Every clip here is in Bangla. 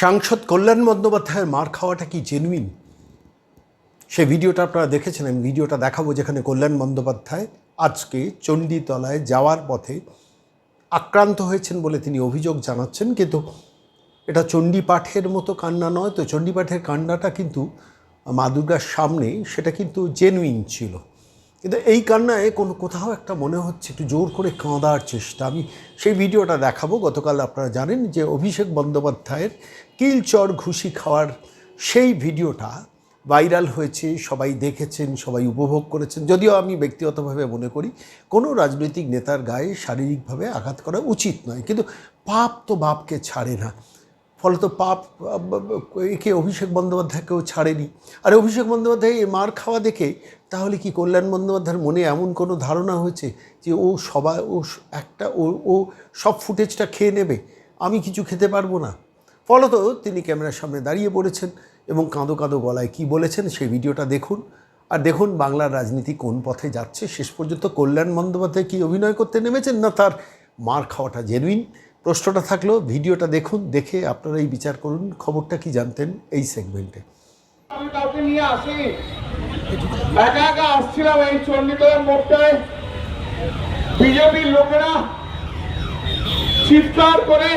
সাংসদ কল্যাণ বন্দ্যোপাধ্যায়ের মার খাওয়াটা কি জেনুইন? সেই ভিডিওটা আপনারা দেখেছেন। আমি ভিডিওটা দেখাবো, যেখানে কল্যাণ বন্দ্যোপাধ্যায় আজকে চণ্ডীতলায় যাওয়ার পথে আক্রান্ত হয়েছেন বলে তিনি অভিযোগ জানাচ্ছেন। কিন্তু এটা চণ্ডীপাঠের মতো কান্না নয় তো, চণ্ডীপাঠের কান্নাটা কিন্তু মা দুর্গার সামনে, সেটা কিন্তু জেনুইন ছিল। কিন্তু এই কান্নায় কোথাও একটা মনে হচ্ছে একটু জোর করে কাঁদার চেষ্টা। আমি সেই ভিডিওটা দেখাবো। গতকাল আপনারা জানেন যে অভিষেক বন্দ্যোপাধ্যায়ের কিলচর ঘুষি খাওয়ার সেই ভিডিওটা ভাইরাল হয়েছে, সবাই দেখেছেন, সবাই উপভোগ করেছেন। যদিও আমি ব্যক্তিগতভাবে মনে করি কোনো রাজনৈতিক নেতার গায়ে শারীরিকভাবে আঘাত করা উচিত নয়, কিন্তু পাপ তো বাপকে ছাড়ে না। ফলত পাপ একে অভিষেক বন্দ্যোপাধ্যায়কেও ছাড়েনি। আর অভিষেক বন্দ্যোপাধ্যায় এই মার খাওয়া দেখে তাহলে কি কল্যাণ বন্দ্যোপাধ্যায়ের মনে এমন কোনো ধারণা হয়েছে যে ও সব ফুটেজটা খেয়ে নেবে, আমি কিছু খেতে পারবো না? ফলত তিনি ক্যামেরার সামনে দাঁড়িয়ে পড়েছেন এবং কাঁদো কাঁদো গলায় কি বলেছেন সেই ভিডিওটা দেখুন। আর দেখুন বাংলার রাজনীতি কোন পথে যাচ্ছে। শেষ পর্যন্ত কল্যাণ বন্দ্যোপাধ্যায় কি অভিনয় করতে নেমেছেন, না তার মার খাওয়াটা জেনুইন? প্রশ্নটা থাকলো, ভিডিওটা দেখুন, দেখে আপনারাই বিচার করুন। খবরটা কি জানতেন এই সেগমেন্টে। আমি কাউকে নিয়ে আসিনি, একা একা আসছিলাম এই চণ্ডীতলার মোড়টায়। বিজেপির লোকেরা চিৎকার করে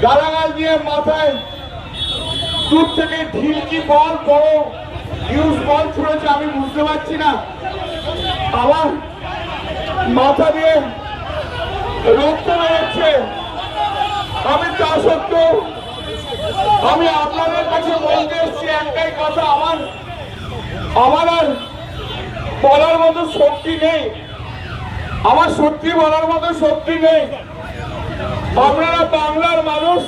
গালাগাল দিয়ে মাথায় দূর থেকে ঢিলকি বল, বড় নিউজ বল ছুড়েছে। আমি বুঝতে পারছি না, আমার মাথা দিয়ে রক্ত বেরোচ্ছে। আমি তা সত্ত্বেও আমি আপনাদের কাছে বলতে এসেছি একটাই কথা, আমার আর বলার মতো শক্তি নেই। আমার সত্যি বলার মতো শক্তি নেই। আপনারা বাংলার মানুষ,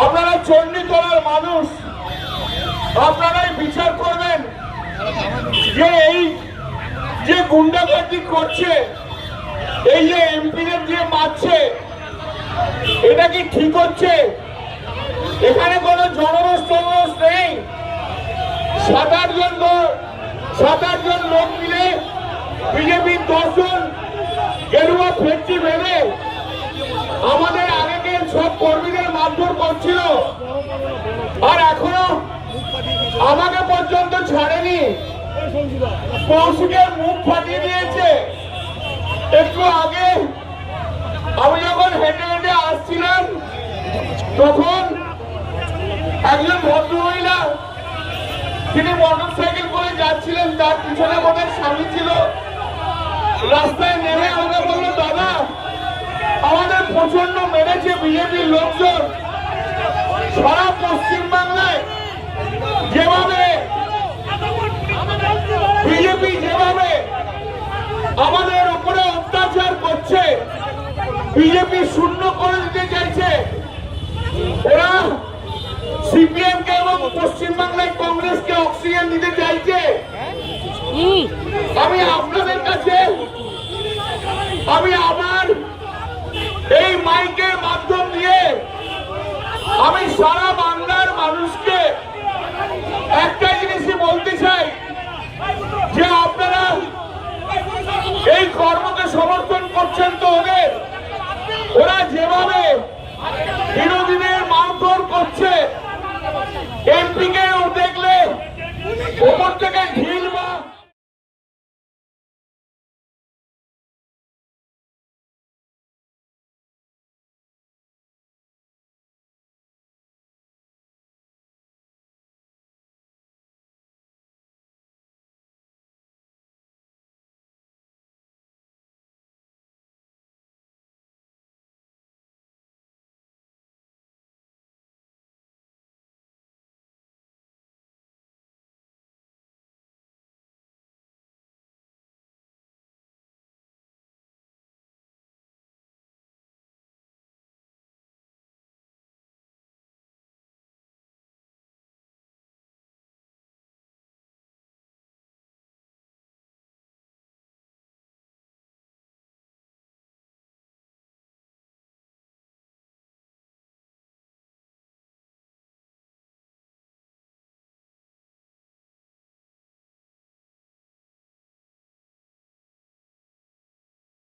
আপনারা চণ্ডীতলার মানুষ, আপনারাই বিচার করবেন যে এই যে গুন্ডাগর্দি করছে, এই যে এমপিদের দিয়ে মারছে, এটা কি ঠিক হচ্ছে? এখানে কোনো জনরোষ টনরোষ নেই। 7-8 জন লোক মিলে বিজেপির 10 জন গেরুয়া ফেঁচি বেঁধে আমাদের আগের সব কর্মীদের মারধর করছিল, আর এখনো আমাকে পর্যন্ত ছাড়েনি। কৌশিকের মুখ ফাটিয়ে দিয়েছে। একটু আগে আমি যখন হেঁটে হেঁটে আসছিলাম, তখন একজন ভদ্রমহিলা, তিনি মোটর সাইকেল করে যাচ্ছিলেন, তার পিছনে বোধহয় স্বামী ছিল, রাস্তায় নেমে আমাকে বললো, দাদা আমাদের প্রচন্ড মেরেছে বিজেপির লোকজন। সারা পশ্চিমবাংলায় যেভাবে বিজেপি যেভাবে আমাদের উপরে অত্যাচার করছে, বিজেপি শূন্য করে দিতে চাইছে, ওরা সিপিএম কে এবং পশ্চিমবাংলায় কংগ্রেসকে অক্সিজেন দিতে চাইছে। আমি আপনাদের কাছে, আমি আমার এই মাইকের মাধ্যম দিয়ে আমি সারা বাংলার মানুষকে একটা জিনিসই বলতে চাই, যে আপনারা এই কর্মকে সমর্থন করছেন তো ওরা যেভাবে বিরোধীদের মারধর করছে, এমপিকে দেখলে ওপর থেকে